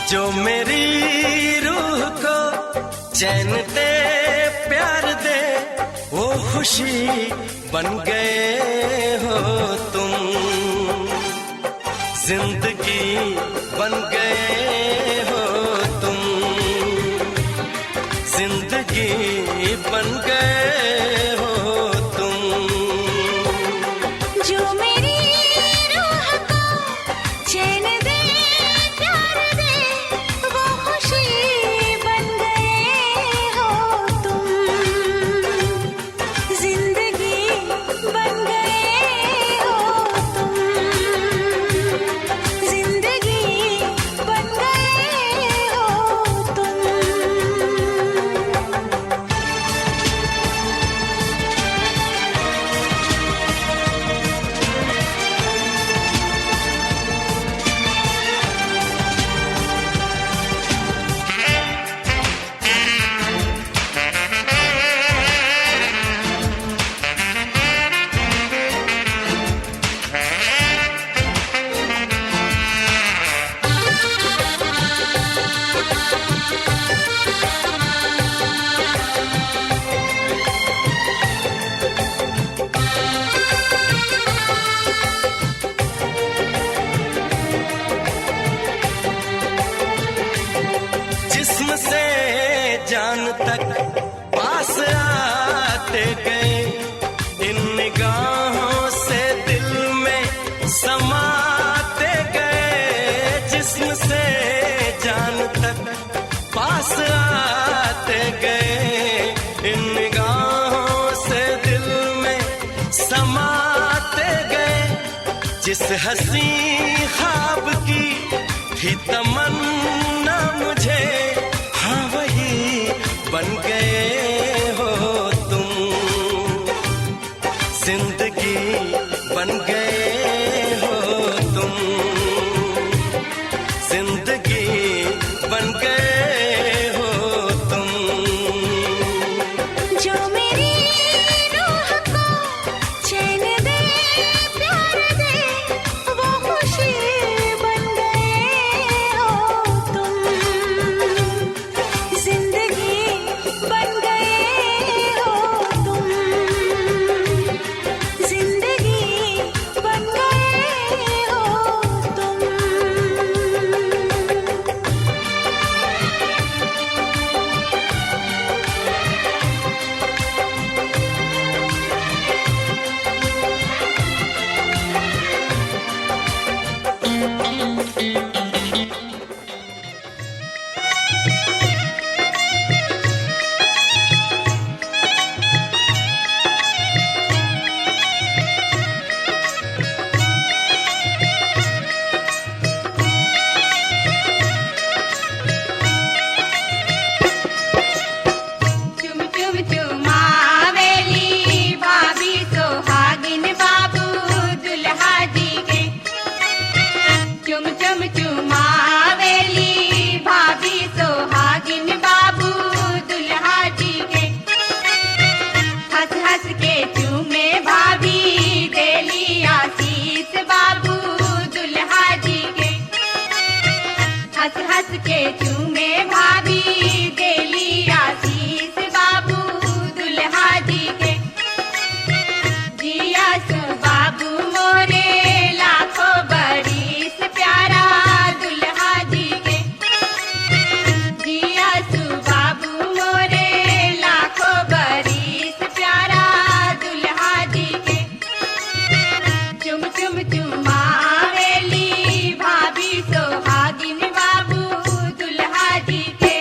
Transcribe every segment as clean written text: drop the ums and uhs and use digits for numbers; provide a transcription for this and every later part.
जो मेरी रूह को चैन दे प्यार दे वो खुशी बन गए हो तुम, जिंदगी बन गए हो तुम, जिंदगी बन गए हो तुम। जो मेरी रूह को चैन दे प्यार दे वो खुशी बन गए हो तुम, जिंदगी बन गए हो तुम, जिंदगी बन गए हो तुम। जिस्म से जान तक पास आते गए, इन निगाहों से दिल में समाते गए। जिस्म से जान तक पास आते गए, इन निगाहों से दिल में समाते गए। जिस हंसी ख्वाब की थी तमन्ना मुझे, हाँ वही बन गए हो तुम, जिंदगी बन गए हो तुम, जिंदगी बन गए हो तुम। जो मेरी रूह को चैन दे प्यार दे वो खुशी बन गए हो तुम, जिंदगी बन गए हो तुम, जिंदगी बन गए हो तुम। चुम चुम चुमावेली भाभी सोहागिन बाबू दुल्हा जी के। चुम चुम चुमावेली भाभी सोहागिन बाबू दुल्हा जी के। हंस हंस के चूमे भाभी देली आशीष बाबू दुल्हा जी के। हंस हंस के चूमे भाभी देली आशीष बाबू दुल्हा जी के। जिया सु बाबू मोरे लाखों बरिस प्यारा दुल्हा जी के। जिया सु बाबू मोरे लाखों बरिस प्यारा दुल्हा जी के। चुम चुम चुमावेली भाभी सोहागिन बाबू दुल्हा जी के।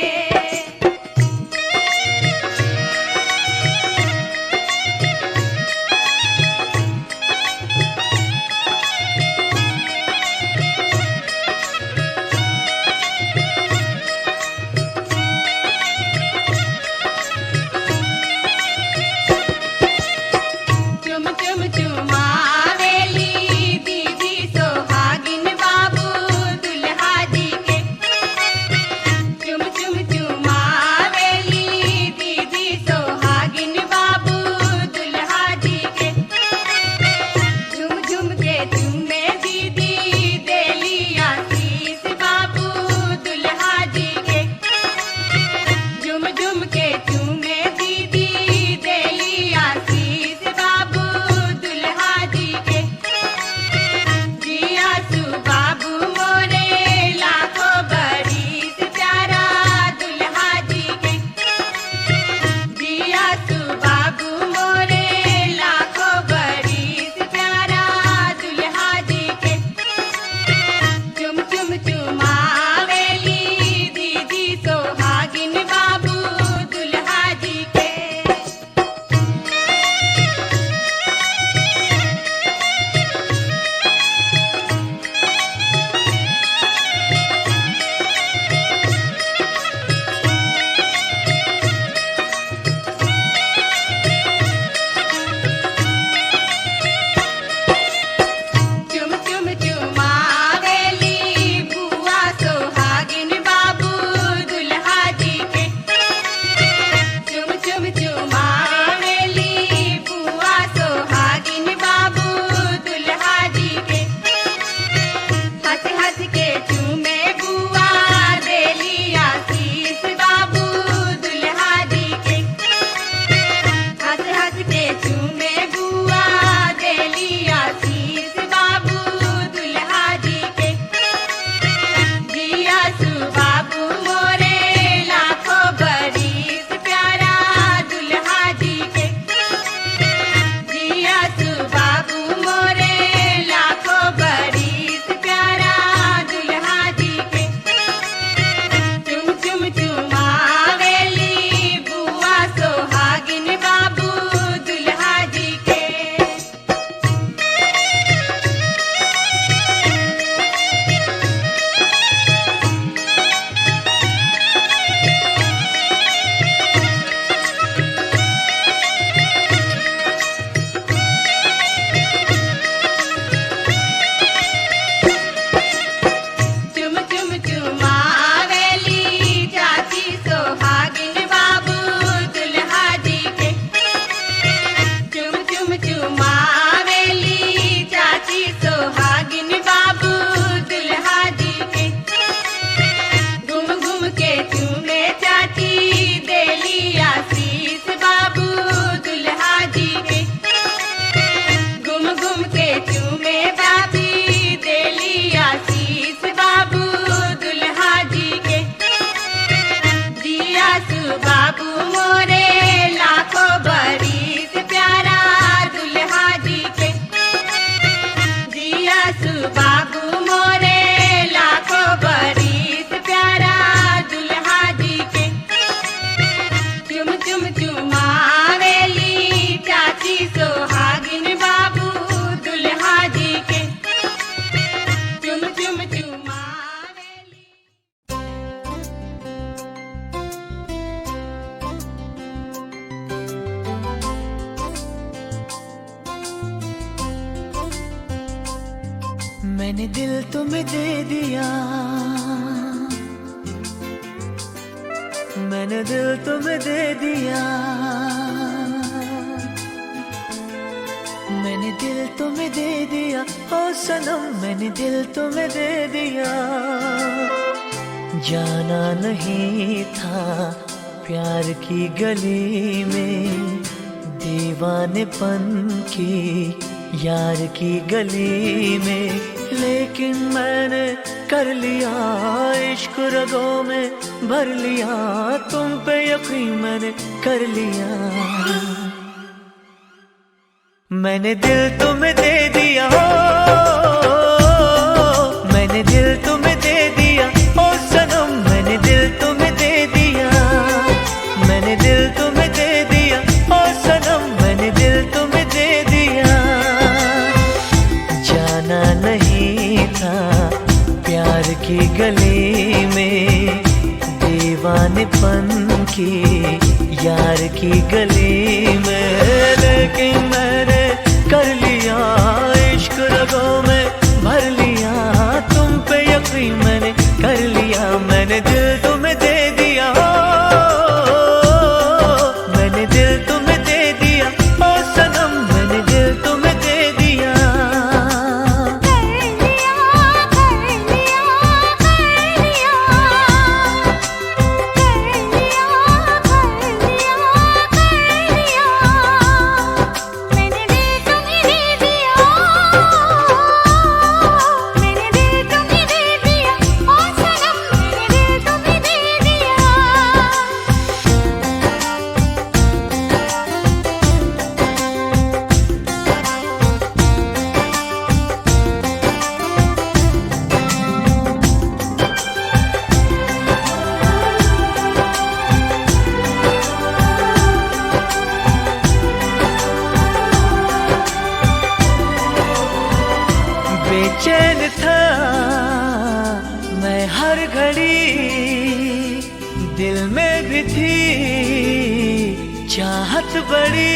मैंने दिल तुम्हें दे दिया, मैंने दिल तुम्हें दे दिया, मैंने दिल तुम्हें दे दिया, ओ सनम मैंने दिल तुम्हें दे दिया। जाना नहीं था प्यार की गली में, दीवानेपन की यार की गली में, लेकिन मैंने कर लिया इश्क रगों में भर लिया, तुम पे यकीन मैंने कर लिया। मैंने दिल तुम्हें दे दिया, मैंने दिल तुम्हें दे दिया, ओ सनम मैंने दिल तुम्हें दे दिया, मैंने दिल तुम्हें दे दिया, ओ सनम मैंने दिल तुम्हें दे दिया। जाना नहीं था प्यार की गली में, दीवानेपन की यार की गली में, लेकिन मैंने कर लिया इश्क रगों में भर लिया, तुम पे यकीन मैंने कर लिया। मैंने दिल तुम्हें दे दिया, मैंने दिल तुम्हें दे दिया, ओ सनम मैंने दिल तुम्हें दे दिया। बेचैन था मैं हर घड़ी, दिल में भी थी चाहत बड़ी।